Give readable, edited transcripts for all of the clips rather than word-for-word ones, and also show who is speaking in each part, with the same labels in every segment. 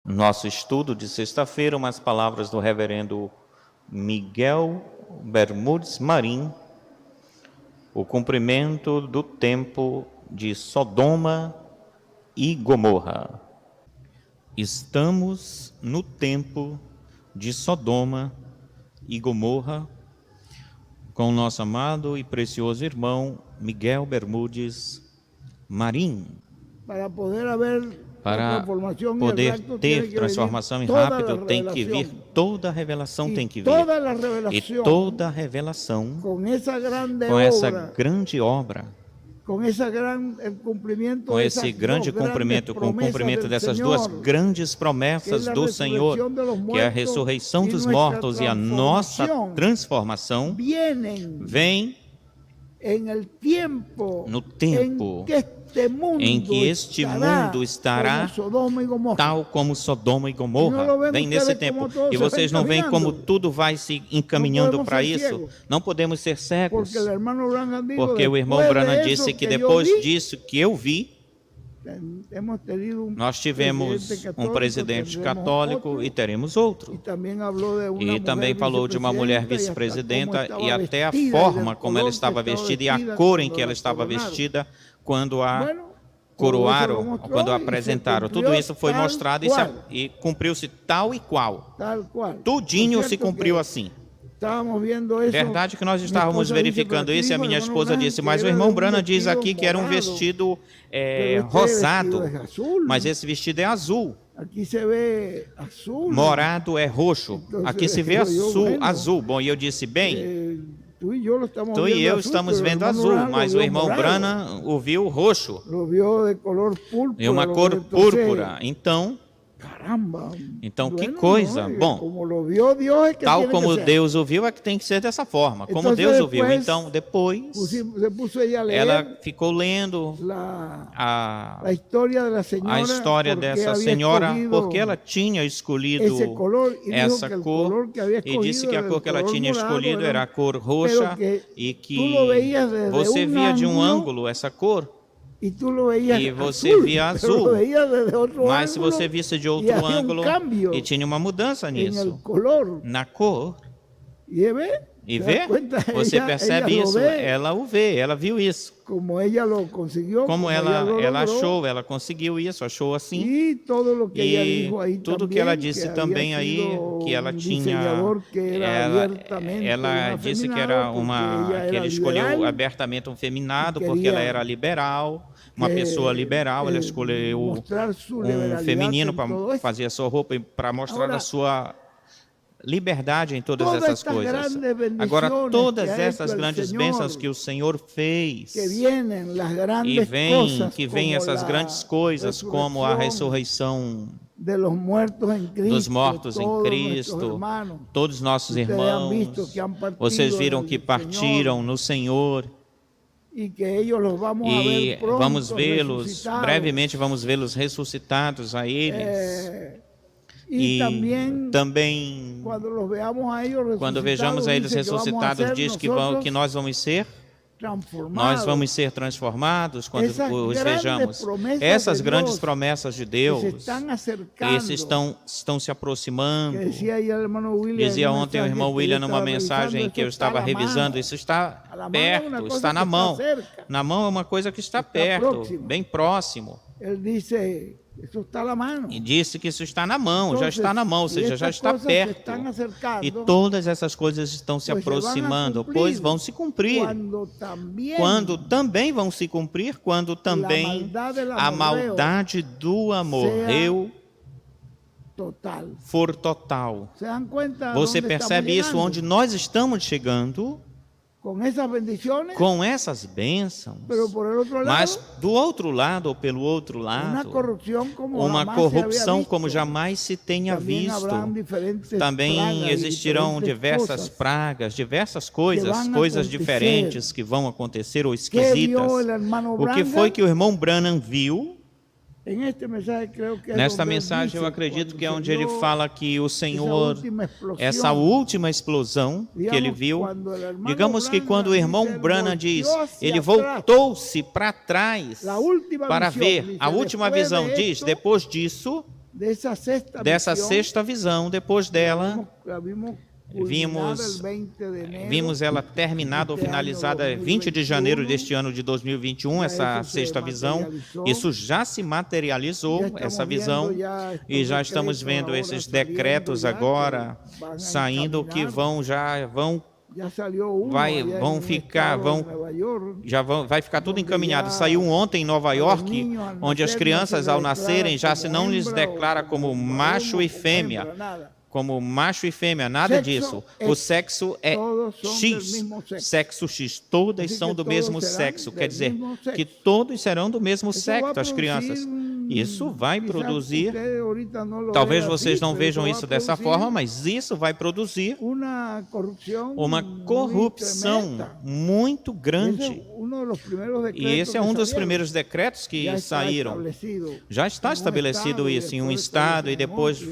Speaker 1: Nosso estudo de sexta-feira, umas palavras do reverendo Miguel Bermudes Marim, o cumprimento do tempo de Sodoma e Gomorra. Estamos no tempo de Sodoma e Gomorra com o nosso amado e precioso irmão Miguel Bermudes Marim.
Speaker 2: Para poder haber
Speaker 1: Para poder ter transformação e rápido, tem que vir toda a revelação, tem que vir. E toda a revelação, com essa grande obra, com esse grande cumprimento, com o cumprimento dessas duas grandes promessas do Senhor, que é a ressurreição dos mortos e a nossa transformação, vem no tempo em que este mundo estará tal como Sodoma e Gomorra. Vem nesse tempo. E vocês não veem como tudo vai se encaminhando para isso? Não podemos ser cegos. Porque o irmão Branham disse que depois disso que eu vi, nós tivemos um presidente católico e teremos outro. E também falou de uma mulher vice-presidenta e até a forma como ela estava vestida e a cor em que ela estava vestida quando a coroaram, quando a apresentaram. Tudo isso foi mostrado e cumpriu-se tal e qual. Tudinho se cumpriu assim. Verdade que nós estávamos verificando isso e a minha esposa disse, mas o irmão Branham diz aqui que era um vestido rosado, mas esse vestido é azul. Morado é roxo. Aqui se vê azul. Bom, e eu disse, bem, tu e eu estamos vendo azul, mas o irmão Branham o viu roxo. E uma cor púrpura. Então, que coisa. Bom, tal como Deus o viu, é que tem que ser dessa forma. Como Deus o viu. Então, depois, ela ficou lendo a história dessa senhora, porque ela tinha escolhido essa cor, e disse que a cor que ela tinha escolhido era a cor roxa, e que você via de um ângulo essa cor, e você via azul, mas se você visse de outro ângulo, e tinha uma mudança nisso, na cor, e vê? Você percebe isso? Ela o vê, ela viu isso. Como ela achou, ela conseguiu isso, achou assim. E tudo que ela disse também aí, que ela tinha, ela disse que era que ele escolheu abertamente um feminado, porque ela era liberal, uma pessoa liberal, ela escolheu um feminino para fazer a sua roupa e para mostrar a sua liberdade em todas essas coisas. Agora, todas essas grandes bênçãos que o Senhor fez, que vêm essas grandes coisas, como a ressurreição dos mortos em Cristo, todos nossos irmãos, vocês viram que partiram no Senhor, e vamos vê-los, brevemente vamos vê-los ressuscitados a eles. E também, quando vejamos a eles ressuscitados, diz que nós vamos ser transformados quando os vejamos. Essas grandes promessas de Deus, estão se aproximando. Dizia ontem o irmão William numa mensagem que eu estava revisando, isso está perto, está na mão. Na mão é uma coisa que está perto, bem próximo. E disse que isso está na mão, já está na mão, ou seja, já está perto. E todas essas coisas estão se aproximando, pois vão se cumprir. Quando também vão se cumprir, quando também a maldade do amor for total. Você percebe isso onde nós estamos chegando? Com essas bênçãos, mas do outro lado, ou pelo outro lado, uma corrupção como jamais se tenha visto. Também existirão diversas pragas, diversas coisas diferentes que vão acontecer ou esquisitas. O que foi que o irmão Branham viu? Nesta mensagem eu acredito que é onde ele fala que o Senhor, essa última explosão que ele viu, digamos que quando o irmão Branham diz, ele voltou-se para trás para ver, a última visão diz, depois disso, dessa sexta visão, depois dela, vimos ela terminada ou finalizada 20 de janeiro deste ano de 2021, essa sexta visão. Isso já se materializou, essa visão, e já estamos vendo esses decretos agora saindo que vai ficar tudo encaminhado. Saiu ontem em Nova York, onde as crianças ao nascerem já se não lhes declara como macho e fêmea, nada disso. O sexo é X, sexo X, todas são do mesmo sexo, quer dizer que todos serão do mesmo sexo, as crianças. Isso vai produzir, talvez vocês não vejam isso dessa forma, mas isso vai produzir uma corrupção muito grande. E esse é um dos primeiros decretos que saíram. Já está estabelecido isso em um estado e depois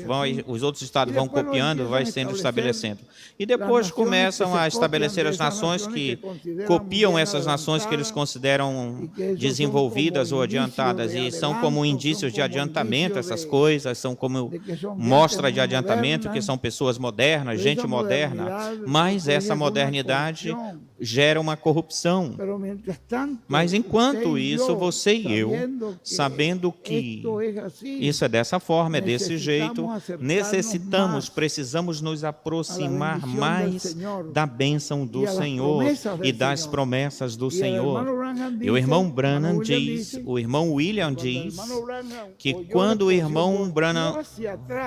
Speaker 1: os outros estados vão copiando, vai sendo estabelecendo. E depois começam a estabelecer as nações que copiam essas nações que eles consideram desenvolvidas ou adiantadas, e são como indícios de adiantamento, essas coisas são como mostra de adiantamento, que são pessoas modernas, gente moderna, mas essa modernidade gera uma corrupção. Mas enquanto isso, você e eu, sabendo que isso é dessa forma, é desse jeito, precisamos nos aproximar mais da bênção do Senhor e das promessas do Senhor. E o irmão Branham diz, o irmão William diz, que quando o irmão Branham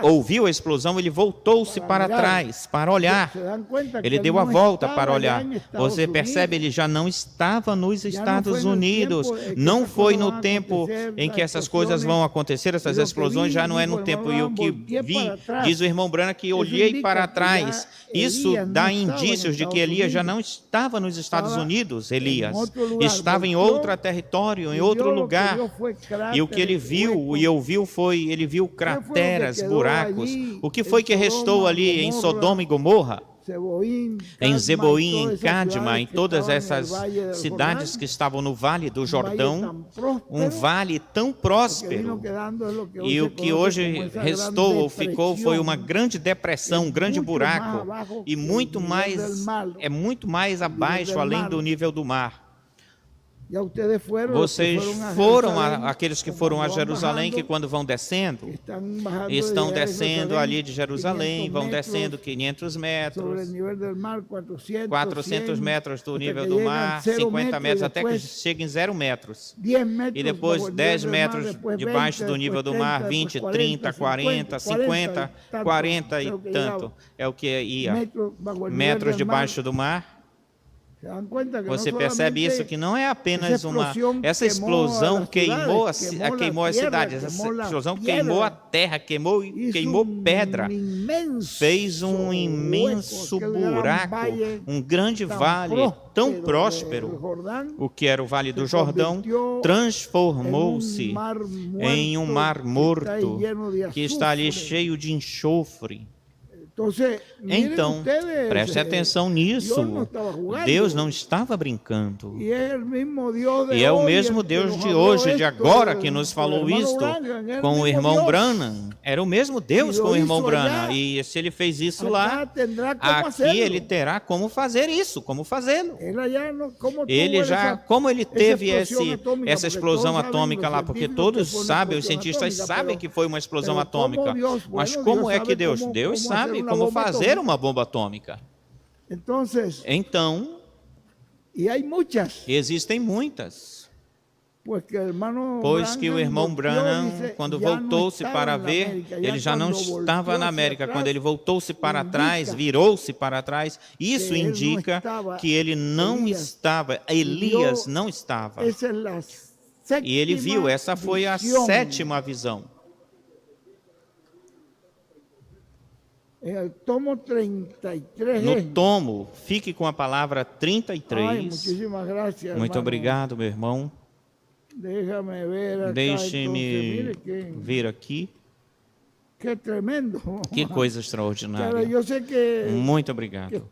Speaker 1: ouviu a explosão, ele voltou-se para trás, para olhar. Ele deu a volta para olhar. Você percebe, ele já não estava nos Estados Unidos. Não foi no tempo em que essas coisas vão acontecer, essas explosões, já não é no tempo. E o que vi, diz o irmão Branham, que olhei para trás. Isso dá indícios de que Elias já não estava nos Estados Unidos, Elias. Estava em outro território, em outro lugar. E o que ele viu e ouviu foi, ele viu crateras, buracos. O que foi que restou ali em Sodoma e Gomorra? Em Zeboim, em Cadma, em todas essas cidades que estavam no Vale do Jordão, um vale tão próspero, e o que hoje restou ou ficou foi uma grande depressão, um grande buraco, e muito mais abaixo, além do nível do mar. Vocês foram aqueles que foram a Jerusalém, que quando vão descendo, estão descendo ali de Jerusalém, vão descendo 500 metros, 400 metros do nível do mar, 50 metros, até que cheguem 0 metros. E depois 10 metros debaixo do nível do mar, 20, 30, 40, 50, 40 e tanto. É o que ia. Metros debaixo do mar. Você percebe isso, que não é apenas essa explosão queimou as cidades, essa explosão queimou a terra, queimou pedra, fez um imenso buraco, um grande vale tão próspero, o que era o Vale do Jordão, transformou-se em um mar morto, que está ali cheio de enxofre. Então, preste atenção nisso. Deus não estava brincando. E é o mesmo Deus de hoje, de agora, que nos falou isto com o irmão Branham. Era o mesmo Deus com o irmão Branham. E se ele fez isso lá, aqui ele terá como fazer isso, como fazê-lo. Como ele teve essa explosão atômica lá, porque todos sabem, os cientistas sabem que foi uma explosão atômica. Mas como é que Deus sabe como fazer uma bomba atômica. Então, existem muitas. Pois que o irmão Branham, quando voltou-se para ver, ele já não estava na América. Quando ele voltou-se para trás, virou-se para trás, isso indica que ele não estava, Elias não estava. E ele viu, essa foi a 7ª visão. No tomo, fique com a palavra 33. Muito obrigado, meu irmão. Deixe-me ver aqui. Que coisa extraordinária. Muito obrigado.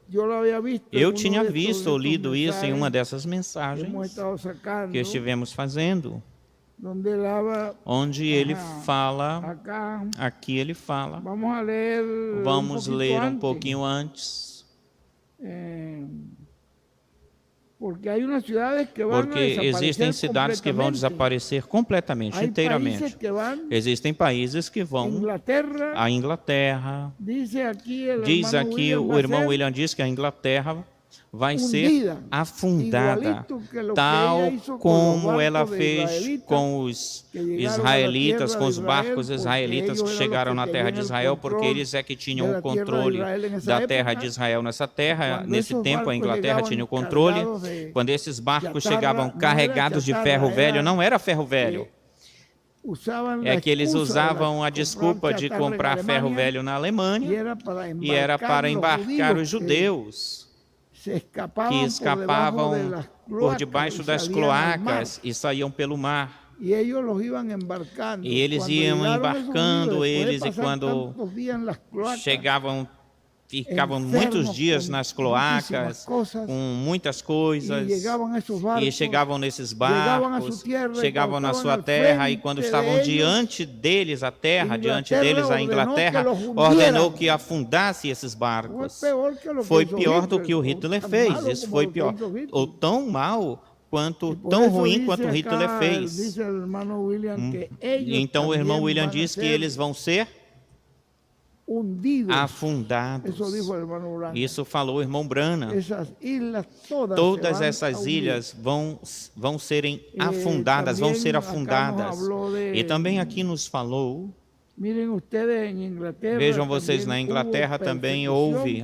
Speaker 1: Eu tinha visto ou lido isso em uma dessas mensagens que estivemos fazendo. onde ele fala, aqui ele fala, vamos ler um pouquinho antes, porque existem cidades que vão desaparecer completamente, inteiramente. Existem países que vão, a Inglaterra, diz aqui, o irmão William diz que a Inglaterra vai ser afundada, tal como ela fez com os israelitas, com os barcos israelitas que chegaram na terra de Israel, porque eles é que tinham o controle da terra de Israel. Nesse tempo, a Inglaterra tinha o controle. Quando esses barcos chegavam carregados de ferro velho, não era ferro velho. É que eles usavam a desculpa de comprar ferro velho na Alemanha e era para embarcar os judeus que escapavam por debaixo das cloacas e saíam pelo mar. E eles iam embarcando eles, e quando chegavam, ficavam muitos dias nas cloacas, com muitas coisas, e chegavam nesses barcos, chegavam na sua terra, e quando estavam diante deles a terra, diante deles a Inglaterra, ordenou que afundasse esses barcos. Foi pior do que o Hitler fez, isso foi pior, ou tão mal quanto, tão ruim quanto Hitler fez. Então o irmão William diz que eles vão ser afundados. Isso falou o irmão Branham. Todas essas ilhas vão serem afundadas, vão ser afundadas. E também aqui nos falou, vejam vocês, na Inglaterra também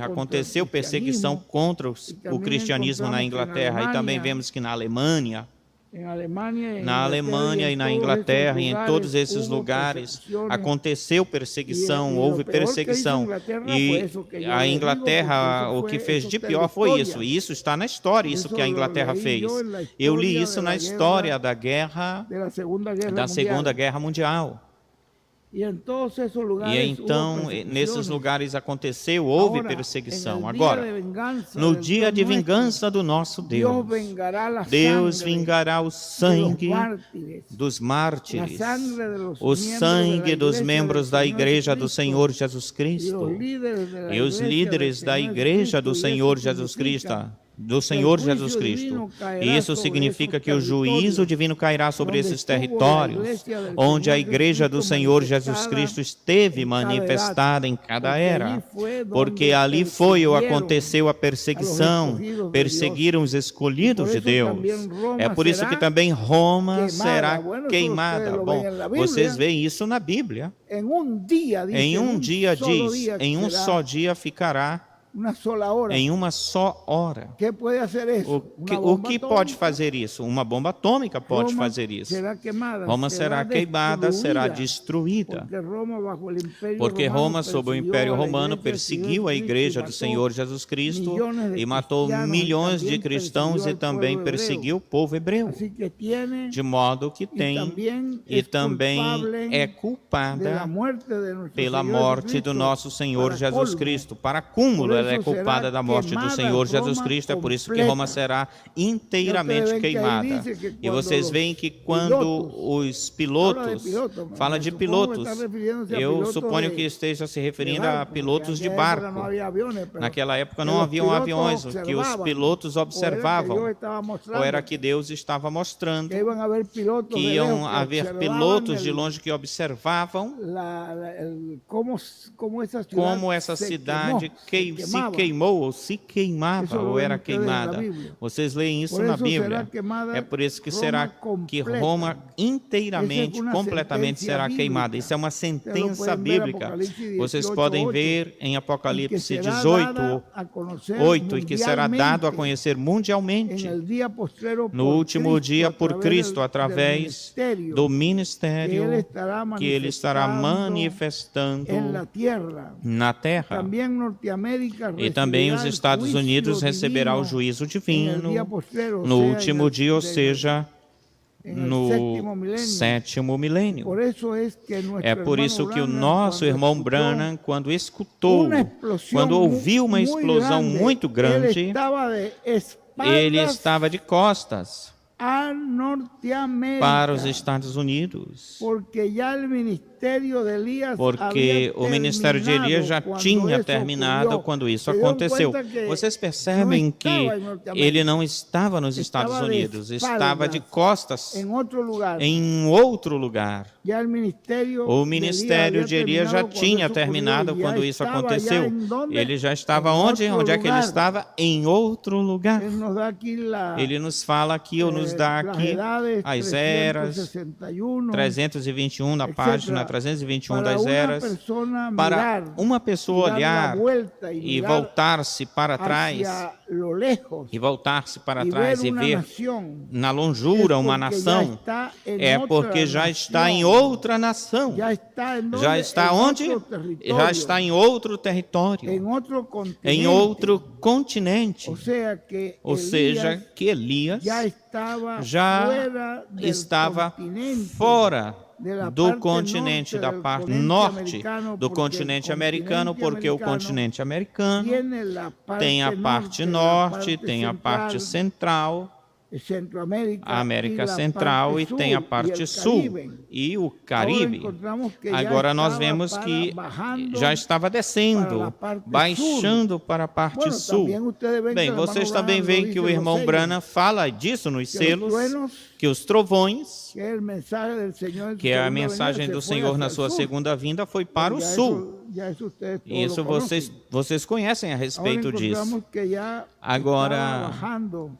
Speaker 1: aconteceu perseguição contra o cristianismo na Inglaterra, e também vemos que na Alemanha e na Inglaterra, e em todos esses lugares aconteceu perseguição, houve perseguição. E a Inglaterra, o que fez de pior foi isso. E isso está na história, isso que a Inglaterra fez. Eu li isso na história da Segunda Guerra Mundial. E então, nesses lugares houve perseguição. Agora, no dia de vingança do nosso Deus, Deus vingará o sangue dos mártires, o sangue dos membros da Igreja do Senhor Jesus Cristo, e os líderes da Igreja do Senhor Jesus Cristo. E isso significa que o juízo divino cairá sobre esses territórios, onde a Igreja do Senhor Jesus Cristo esteve manifestada em cada era, porque ali aconteceu a perseguição, perseguiram os escolhidos de Deus. É por isso que também Roma será queimada. Bom, vocês veem isso na Bíblia. Em um dia diz, em um só dia ficará em uma só hora. O que pode fazer isso? Uma bomba atômica pode fazer isso. Roma será queimada, será destruída. Porque Roma, sob o Império Romano, perseguiu a Igreja do Senhor Jesus Cristo e matou milhões de cristãos, e também perseguiu o povo hebreu. De modo que e também é culpada pela morte do nosso Senhor Jesus Cristo. Para cúmulo, ela é culpada da morte do Senhor Jesus Cristo. É por isso que Roma será inteiramente queimada. E vocês veem que quando os pilotos, fala de pilotos, eu suponho que esteja se referindo a pilotos de barco. Naquela época não haviam aviões, o que os pilotos observavam, ou era que Deus estava mostrando que iam haver pilotos de longe que observavam como essa cidade se queimou, ou se queimava, ou era queimada. Vocês leem isso na Bíblia. É por isso que será que Roma inteiramente, completamente será queimada. Isso é uma sentença bíblica. Vocês podem ver em Apocalipse 18, 8, e que será dado a conhecer mundialmente no último dia por Cristo, através do ministério que Ele estará manifestando na terra. E também os Estados Unidos receberá o juízo divino no último dia, ou seja, no 7º milênio. É por isso que o nosso irmão Branham, quando ouviu uma explosão muito grande, ele estava de costas. para os Estados Unidos. Porque o ministério de Elias já tinha terminado quando isso aconteceu. Vocês percebem que ele não estava nos Estados Unidos, estava de costas em outro lugar. O ministério de Elias já tinha terminado quando isso aconteceu. Ele já estava onde? Onde é que ele estava? Em outro lugar. Ele nos fala aqui, ou nos dá aqui, as eras, 321 na página 321 das eras, para uma pessoa olhar e voltar-se para trás, e ver na longura uma nação, é porque já está em outra nação. Já está onde? Já está em outro território, em outro continente. Ou seja, que Elias já estava fora do continente, da parte norte do continente americano, porque o continente americano tem a parte norte, tem a parte central, a América Central, e tem a parte sul e o Caribe. Agora nós vemos que já estava descendo, baixando para a parte sul. Bem, vocês também veem que o irmão Branham fala disso nos selos, que os trovões, que é a mensagem do Senhor na sua segunda vinda, foi para o sul. Isso vocês conhecem a respeito disso. Agora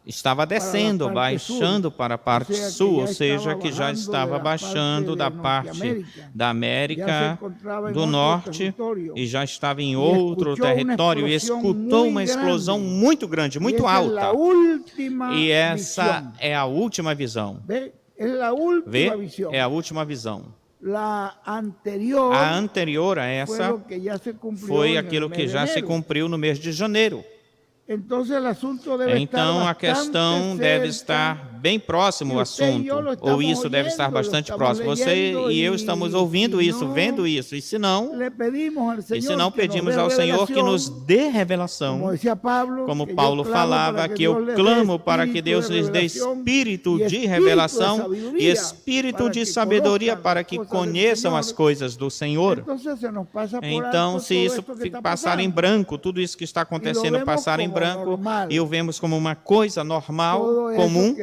Speaker 1: estava descendo, baixando para a parte sul, ou seja, que já estava baixando da parte da América do Norte e já estava em outro território, e escutou uma explosão muito grande, muito alta. E essa é a última visão. Vê? É a última visão. A anterior a essa foi aquilo que já se cumpriu no mês de janeiro. Então a questão deve estar bem próximo ao assunto, ou isso deve estar bastante próximo. Você e eu estamos ouvindo isso, vendo isso, e se não pedimos ao Senhor que nos dê revelação, como Paulo falava, que eu clamo para que Deus lhes dê espírito de revelação e espírito de sabedoria para que conheçam as coisas do Senhor. Então, se isso passar em branco, tudo isso que está acontecendo passar em branco, e o vemos como uma coisa normal, comum,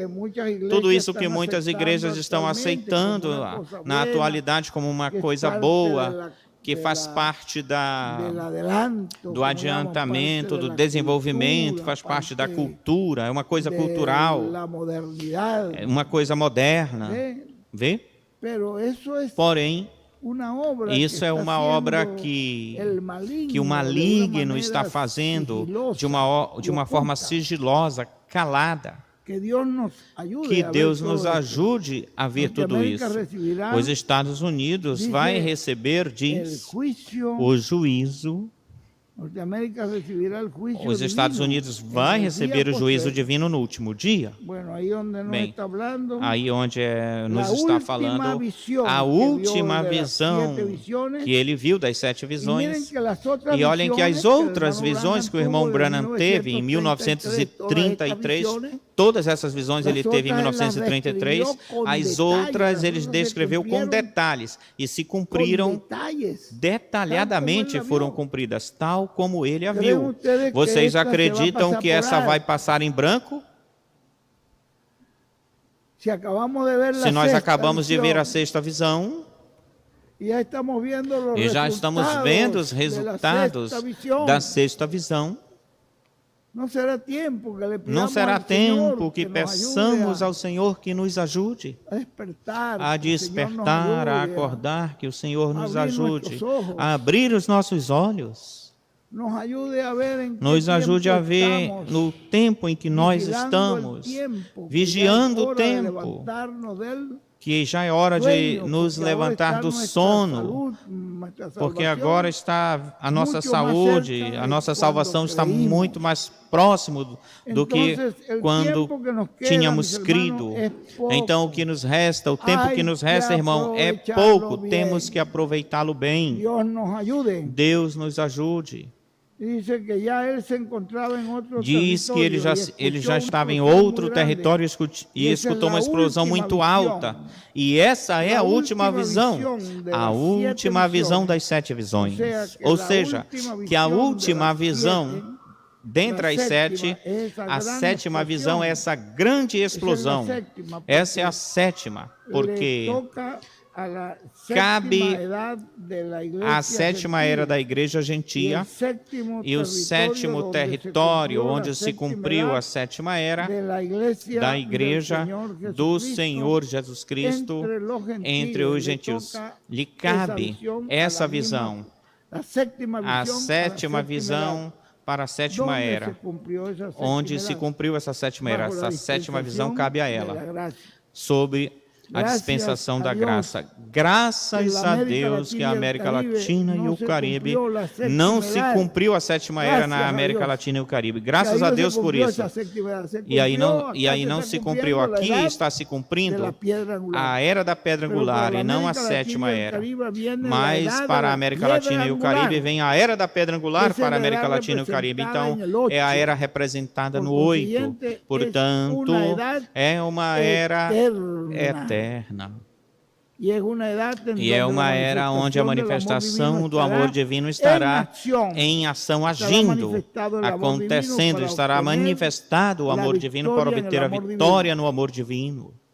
Speaker 1: tudo isso que muitas igrejas estão aceitando na atualidade como uma coisa boa, que faz parte do adiantamento, do desenvolvimento, faz parte da cultura, é uma coisa cultural, é uma coisa moderna. Vê? Porém, isso é uma obra que o maligno está fazendo de uma forma sigilosa, calada. Que Deus nos ajude a ver tudo isso. Os Estados Unidos vai receber, diz, o juízo. Os Estados Unidos vai receber o juízo divino no último dia. Bem, aí onde nos está falando a última visão que ele viu das 7 visões. E olhem que as outras visões que o irmão Branham teve em 1933, todas essas visões ele teve em 1933, as outras ele descreveu com detalhes e se cumpriram detalhadamente, foram cumpridas, tal como ele a viu. Vocês acreditam que essa vai passar em branco? Se nós acabamos de ver a 6ª visão, e já estamos vendo os resultados da 6ª visão, não será tempo que peçamos ao Senhor que nos ajude a despertar, a acordar, que o Senhor nos ajude a abrir os nossos olhos, nos ajude a ver no tempo em que nós estamos, vigiando o tempo, que já é hora de nos levantar do sono, porque agora está a nossa saúde, a nossa salvação está muito mais próximo do que quando tínhamos crido. Então o que nos resta, o tempo que nos resta, irmão, é pouco, temos que aproveitá-lo bem. Deus nos ajude. Diz que ele já estava em outro território e escutou uma explosão muito alta. E essa é a última visão das 7 visões. Ou seja, que a última visão, dentre as 7, a 7ª visão é essa grande explosão. Essa é a 7ª, porque cabe a 7ª era da igreja gentia e o 7º território onde se cumpriu a 7ª era da igreja do Senhor Jesus Cristo entre os gentios. Lhe cabe essa visão, a 7ª visão para a 7ª era, onde se cumpriu essa 7ª era. Essa 7ª visão cabe a ela, sobre a dispensação da graça. Graças a Deus que a América Latina e o Caribe não se cumpriu a 7ª era na América Latina e o Caribe. Graças a Deus por isso. E aí não se cumpriu aqui, está se cumprindo a era da pedra angular e não a 7ª era. Mas para a América Latina e o Caribe vem a era da pedra angular para a América Latina e o Caribe. Então é a era representada no 8. Portanto, é uma era eterna. E é uma era onde a manifestação do amor divino estará em ação, agindo, acontecendo, estará manifestado o amor divino para obter a vitória no amor divino.